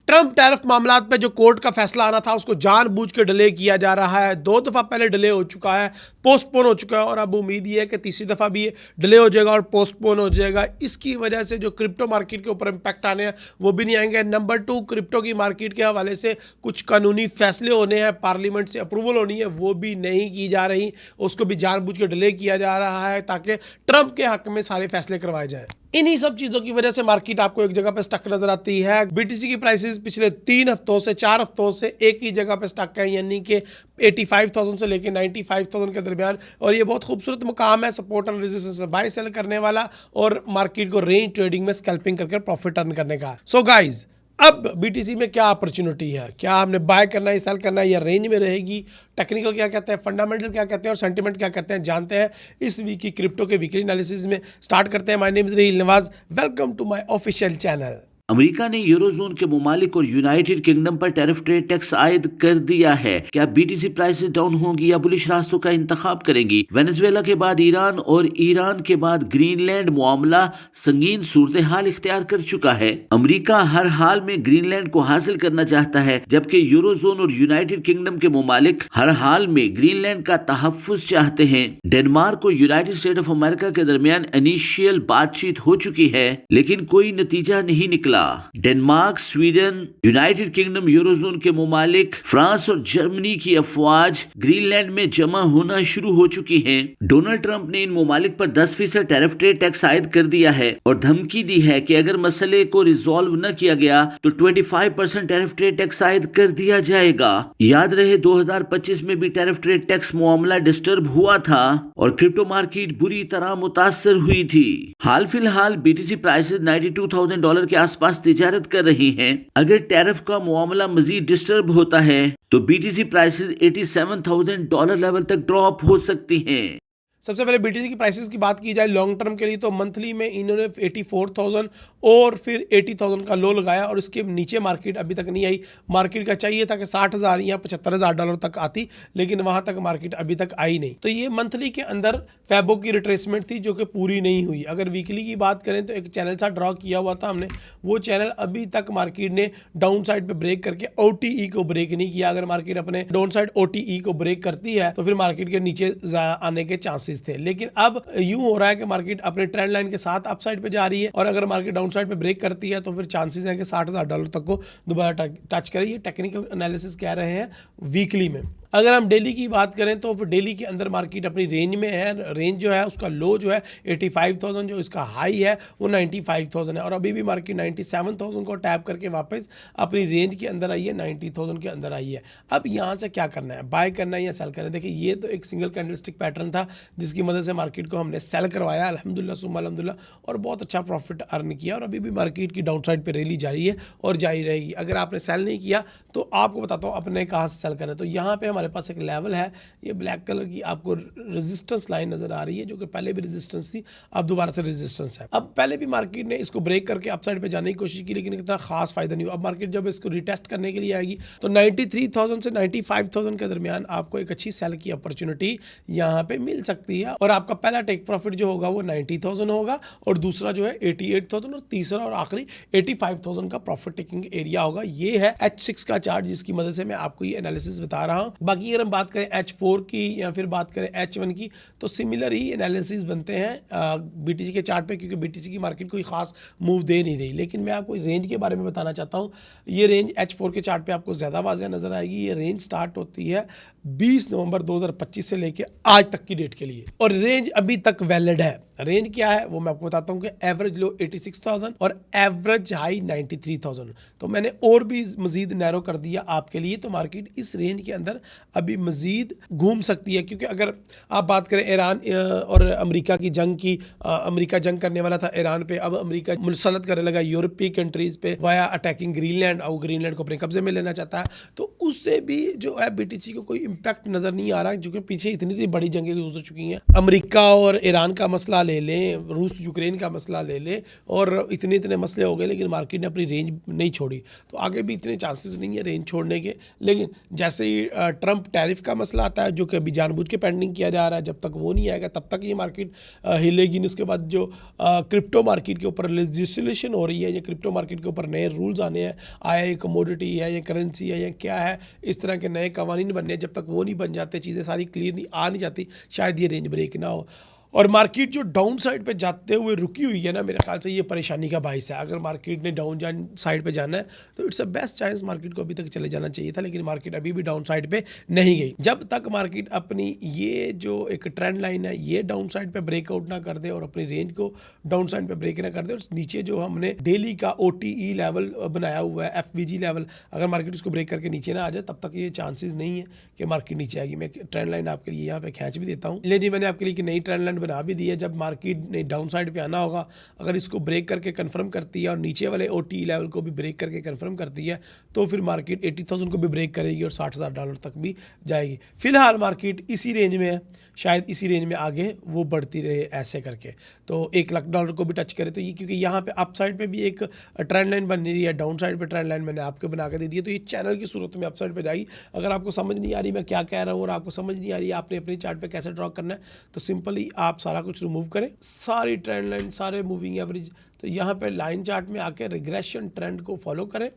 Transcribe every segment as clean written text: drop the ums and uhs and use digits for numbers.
Trump tariff मामलात पे जो कोर्ट का फैसला आना था उसको जानबूझ के डिले किया जा रहा है। 2 दफ़ा पहले डिले हो चुका है, पोस्टपोन हो चुका है और अब उम्मीद ये है कि तीसरी दफ़ा भी ये डिले हो जाएगा और पोस्टपोन हो जाएगा। इसकी वजह से जो क्रिप्टो मार्केट के ऊपर इम्पैक्ट आने हैं वो भी नहीं आएंगे। नंबर 2, क्रिप्टो की मार्केट के हवाले से कुछ कानूनी फैसले होने हैं, पार्लियामेंट से अप्रूवल होनी है, वो भी नहीं की जा रही, उसको भी जानबूझ के डिले किया जा रहा है ताकि ट्रंप के हक में सारे फैसले करवाए जाएं। इन्हीं सब चीज़ों की वजह से मार्केट आपको एक जगह पे स्टक नजर आती है। बीटीसी की प्राइसेस पिछले 3 हफ्तों से 4 हफ्तों से एक ही जगह पे स्टक है, यानी कि 85,000 से लेकर 95,000 के दरमियान। और ये बहुत खूबसूरत मुकाम है सपोर्ट और रेजिस्टेंस बाय सेल करने वाला और मार्केट को रेंज ट्रेडिंग में स्कैल्पिंग करके प्रॉफिट अर्न करने का। सो गाइज, अब बीटीसी में क्या अपॉर्चुनिटी है, क्या हमने बाय करना है, सेल करना है, या रेंज में रहेगी, टेक्निकल क्या कहते हैं, फंडामेंटल क्या कहते हैं और सेंटिमेंट क्या कहते हैं, जानते हैं इस वीक की क्रिप्टो के वीकली एनालिसिस में। स्टार्ट करते हैं। My name is Raheel Nawaz, welcome to my official channel. America ने यूरोजोन के ममालिक और यूनाइटेड किंगडम पर टैरिफ ट्रेड टैक्स आयद कर दिया है। क्या बीटीसी प्राइसेस डाउन होंगी या बुलिश रास्तों का इंतखाब करेंगी? वेनेजुएला के बाद ईरान और ईरान के बाद ग्रीनलैंड मामला संगीन सूरत हाल इख्तियार कर चुका है। अमेरिका हर हाल में ग्रीनलैंड को हासिल करना चाहता है, जबकि यूरोजोन और यूनाइटेड किंगडम के ममालिक हर हाल में ग्रीनलैंड का तहफ्फुज चाहते हैं। डेनमार्क और यूनाइटेड स्टेट ऑफ अमेरिका के दरमियान इनिशियल बातचीत हो चुकी है, लेकिन कोई नतीजा नहीं निकला। Denmark, Sweden, United kingdom, eurozone के ममालिक, फ्रांस और जर्मनी की अफवाज ग्रीनलैंड में जमा होना शुरू हो चुकी हैं। डोनाल्ड ट्रंप ने इन ममालिक पर 10% टैरिफ ट्रेड टैक्स आयद कर दिया है और धमकी दी है कि अगर मसले को रिजॉल्व न किया गया तो 25% टैरिफ ट्रेड टैक्स आयद कर दिया जाएगा। याद रहे 2025 में भी टैरिफ ट्रेड टैक्स मामला डिस्टर्ब हुआ था और क्रिप्टो मार्केट बुरी तरह मुतासर हुई थी। हाल फिलहाल बीटीसी प्राइसेस $92,000 के आसपास तिजारत कर रही हैं। अगर टैरिफ का मामला मजीद डिस्टर्ब होता है तो बीटीसी प्राइसेस $87,000 लेवल तक ड्रॉप हो सकती हैं। सबसे पहले बीटीसी की प्राइसेस की बात की जाए लॉन्ग टर्म के लिए तो मंथली में इन्होंने 84,000 और फिर 80,000 का लो लगाया और इसके नीचे मार्केट अभी तक नहीं आई। मार्केट का चाहिए था कि 60,000 या $75,000 तक आती, लेकिन वहां तक मार्केट अभी तक आई नहीं। तो ये मंथली के अंदर फैबो की रिट्रेसमेंट थी जो कि पूरी नहीं हुई। अगर वीकली की बात करें तो एक चैनल सा ड्रॉ किया हुआ था हमने, वो चैनल अभी तक मार्केट ने डाउन साइड पे ब्रेक करके ओटीई को ब्रेक नहीं किया। अगर मार्केट अपने डाउन साइड ओटीई को ब्रेक करती है तो फिर मार्केट के नीचे आने के चांसेस थे, लेकिन अब यूं हो रहा है कि मार्केट अपने ट्रेंड लाइन के साथ अपसाइड पे जा रही है और अगर मार्केट डाउन साइड पे ब्रेक करती है तो फिर चांसेस हैं कि $60,000 तक को दोबारा टच करे। ये टेक्निकल एनालिसिस कह रहे हैं वीकली में। अगर हम डेली की बात करें तो फिर डेली के अंदर मार्केट अपनी रेंज में है। रेंज जो है उसका लो जो है 85,000, जो इसका हाई है वो 95,000 है और अभी भी मार्केट 97,000 को टैप करके वापस अपनी रेंज के अंदर आई है, 90,000 के अंदर आई है। अब यहाँ से क्या करना है, बाय करना है या सेल करना है? देखिए, ये तो एक सिंगल कैंडलस्टिक पैटर्न था जिसकी मदद से मार्केट को हमने सेल करवाया अल्हम्दुलिल्लाह सुम्मा अल्हम्दुलिल्लाह, और बहुत अच्छा प्रॉफिट अर्न किया और अभी भी मार्केट की डाउन साइड पर रैली जारी है और जारी रहेगी। अगर आपने सेल नहीं किया तो आपको बताता हूँ अपने कहाँ से सेल करना है। तो यहाँ पे हमारे पास एक लेवल है, ये ब्लैक कलर की आपको रेजिस्टेंस लाइन नजर आ रही है जो कि पहले भी रेजिस्टेंस थी, अब दोबारा से रेजिस्टेंस है। अब पहले भी मार्केट ने इसको ब्रेक करके अपसाइड पे जाने की कोशिश की लेकिन इतना खास फायदा नहीं हुआ। अब मार्केट जब इसको रिटेस्ट करने के लिए आएगी तो 93,000 से 95,000 के दरमियान आपको एक अच्छी सेल की अपॉर्चुनिटी यहाँ पे मिल सकती है और आपका पहला टेक प्रॉफिट जो होगा वो 90,000 होगा और दूसरा जो है 88,000 और तीसरा और आखिरी 85,000 का प्रॉफिट टेकिंग एरिया होगा। ये है H6 का चार्ट जिसकी मदद से मैं आपको ये एनालिसिस बता रहा हूँ। बाकी अगर हम बात करें H4 की या फिर बात करें H1 की तो सिमिलर ही एनालिसिस बनते हैं बीटीसी के चार्ट पे, क्योंकि बीटीसी की मार्केट कोई खास मूव दे नहीं रही। लेकिन मैं आपको रेंज के बारे में बताना चाहता हूँ। ये रेंज H4 के चार्ट पे आपको ज़्यादा वाज़ेह नजर आएगी। ये रेंज स्टार्ट होती है 20 नवंबर 2025 से लेके आज तक की डेट के लिए और रेंज अभी तक वैलिड है। रेंज क्या है वो मैं आपको बताता हूँ कि एवरेज लो 86,000 और एवरेज हाई 93,000। तो मैंने और भी मजीद नैरो कर दिया आपके लिए। तो मार्केट इस रेंज के अंदर अभी मजीद घूम सकती है, क्योंकि अगर आप बात करें ईरान और अमेरिका की जंग की, अमेरिका जंग करने वाला था ईरान पे, अब अमेरिका मुसलत करने लगा यूरोपीय कंट्रीज पे वाया अटैकिंग ग्रीनलैंड और ग्रीनलैंड को अपने कब्जे में लेना चाहता है। तो उससे भी जो है बीटीसी को कोई इम्पैक्ट नजर नहीं आ रहा, जो कि पीछे इतनी बड़ी जंगें गुजर चुकी हैं। अमेरिका और ईरान का मसला, ले लें, रूस यूक्रेन का मसला ले लें, और इतने इतने मसले हो गए, लेकिन मार्केट ने अपनी रेंज नहीं छोड़ी। तो आगे भी इतने चांसेस नहीं है रेंज छोड़ने के। लेकिन जैसे ही ट्रंप टैरिफ का मसला आता है, जो कि अभी जानबूझ के पेंडिंग किया जा रहा है, जब तक वो नहीं आएगा तब तक ये मार्केट हिलेगी नहीं। उसके बाद जो क्रिप्टो मार्केट के ऊपर लेजिस्लेशन हो रही है, या क्रिप्टो मार्केट के ऊपर नए रूल्स आने हैं, आया ये कमोडिटी है या करेंसी है या क्या है, इस तरह के नए कवानीन बनने हैं, जब तक वो नहीं बन जाते, चीज़ें सारी क्लियर नहीं आ नहीं जाती, शायद ये रेंज ब्रेक ना हो। और मार्केट जो डाउन साइड पे जाते हुए रुकी हुई है ना, मेरे ख्याल से ये परेशानी का बाइस है। अगर मार्केट ने डाउन साइड पे जाना है तो it's a best chance market को अभी तक चले जाना चाहिए था, लेकिन मार्केट अभी भी डाउन साइड पे नहीं गई। जब तक मार्केट अपनी ये जो एक ट्रेंड लाइन है ये डाउन साइड पे ब्रेकआउट ना कर दे और अपनी रेंज को डाउन साइड पे ब्रेक ना कर दे, और नीचे जो हमने डेली का OTE लेवल बनाया हुआ है, FVG लेवल, अगर मार्केट उसको ब्रेक करके नीचे ना आ जाए, तब तक ये चांसेस नहीं है कि मार्केट नीचे आएगी। मैं ट्रेंड लाइन आपके लिए यहाँ पे खींच भी देता हूँ। लेकिन मैंने आपके लिए एक नई ट्रेंड लाइन बना भी दी है। जब मार्केट ने डाउन साइड पे आना होगा, अगर इसको ब्रेक करके कंफर्म करती है और नीचे वाले OTE लेवल को भी ब्रेक करके कंफर्म करती है, तो फिर मार्केट 80,000 को भी ब्रेक करेगी और $60,000 तक भी जाएगी। फिलहाल मार्केट इसी रेंज में है, शायद इसी रेंज में आगे वो बढ़ती रहे ऐसे करके, तो $1,00,000 को भी टच करे तो ये, क्योंकि यहाँ पे अप साइड पे भी एक ट्रेंड लाइन बन रही है, डाउन साइड पे ट्रेंड लाइन मैंने आपको बना के दे दी है, तो ये चैनल की सूरत में अप साइड पे जाएगी। अगर आपको समझ नहीं आ रही मैं क्या कह रहा हूँ और आपको समझ नहीं आ रही आपने अपने चार्ट पे कैसे ड्रॉ करना है, तो सिंपली आप सारा कुछ रिमूव करें, सारी ट्रेंड लाइन, सारे मूविंग एवरेज, तो यहाँ पे लाइन चार्ट में आके रिग्रेशन ट्रेंड को फॉलो करें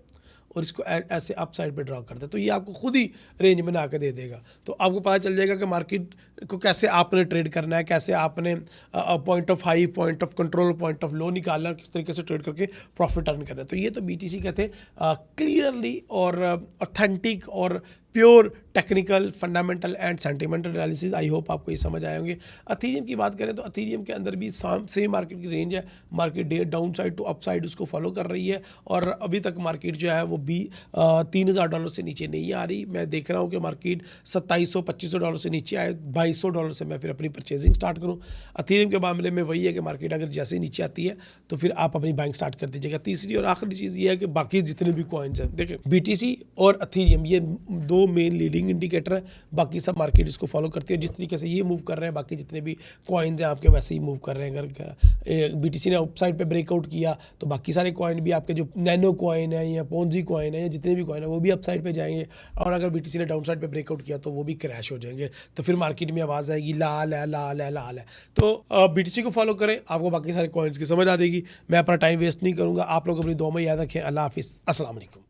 और इसको ऐसे अप साइड पे ड्रॉ कर दे, तो ये आपको खुद ही रेंज बना के दे देगा। तो आपको पता चल जाएगा कि मार्केट को कैसे आपने ट्रेड करना है, कैसे आपने point of high, point of control, point of low निकालना है, किस तरीके से ट्रेड करके प्रॉफिट अर्न करना है। तो ये तो BTC के थे क्लियरली और ऑथेंटिक और pure technical, fundamental and sentimental analysis. I hope आपको ये समझ आए होंगे। अथीरियम की बात करें तो अथीरियम के अंदर भी सेम मार्केट की रेंज है, market down side to up side उसको फॉलो कर रही है, और अभी तक मार्केट जो है वो भी $3,000 से नीचे नहीं आ रही। मैं देख रहा हूँ कि मार्केट $2,700-$2,500 से नीचे आए, $2,200 से मैं फिर अपनी परचेजिंग स्टार्ट करूँ। अथीरियम के मामले में वही है कि मार्केट अगर जैसे नीचे आती है तो फिर आप अपनी बाइंग स्टार्ट कर दीजिएगा। तीसरी और आखिरी चीज़ ये है कि बाकी जितने भी कॉइन्स हैं, देखें BTC और अथीरियम ये दो मेन लीडिंग इंडिकेटर है, बाकी सब मार्केट इसको फॉलो करती है। जिस तरीके से ये मूव कर रहे हैं, बाकी जितने भी कॉइन्स हैं आपके वैसे ही मूव कर रहे हैं। अगर BTC ने अपसाइड पे ब्रेकआउट किया तो बाकी सारे कॉइन भी आपके जो नैनो कॉइन है या पोंजी कॉइन है या जितने भी कॉइन है वो भी अपसाइड पे जाएंगे, और अगर BTC ने डाउन साइड पे ब्रेकआउट किया तो वो भी क्रैश हो जाएंगे। तो फिर मार्केट में आवाज़ आएगी लाल है, लाल है, लाल है। तो BTC को फॉलो करें, आपको बाकी सारे कॉइन्स की समझ आ जाएगी। मैं अपना टाइम वेस्ट नहीं करूँगा। आप लोग अपनी दुआ में याद रखें। अल्लाह हाफिज़, अस्सलाम वालेकुम।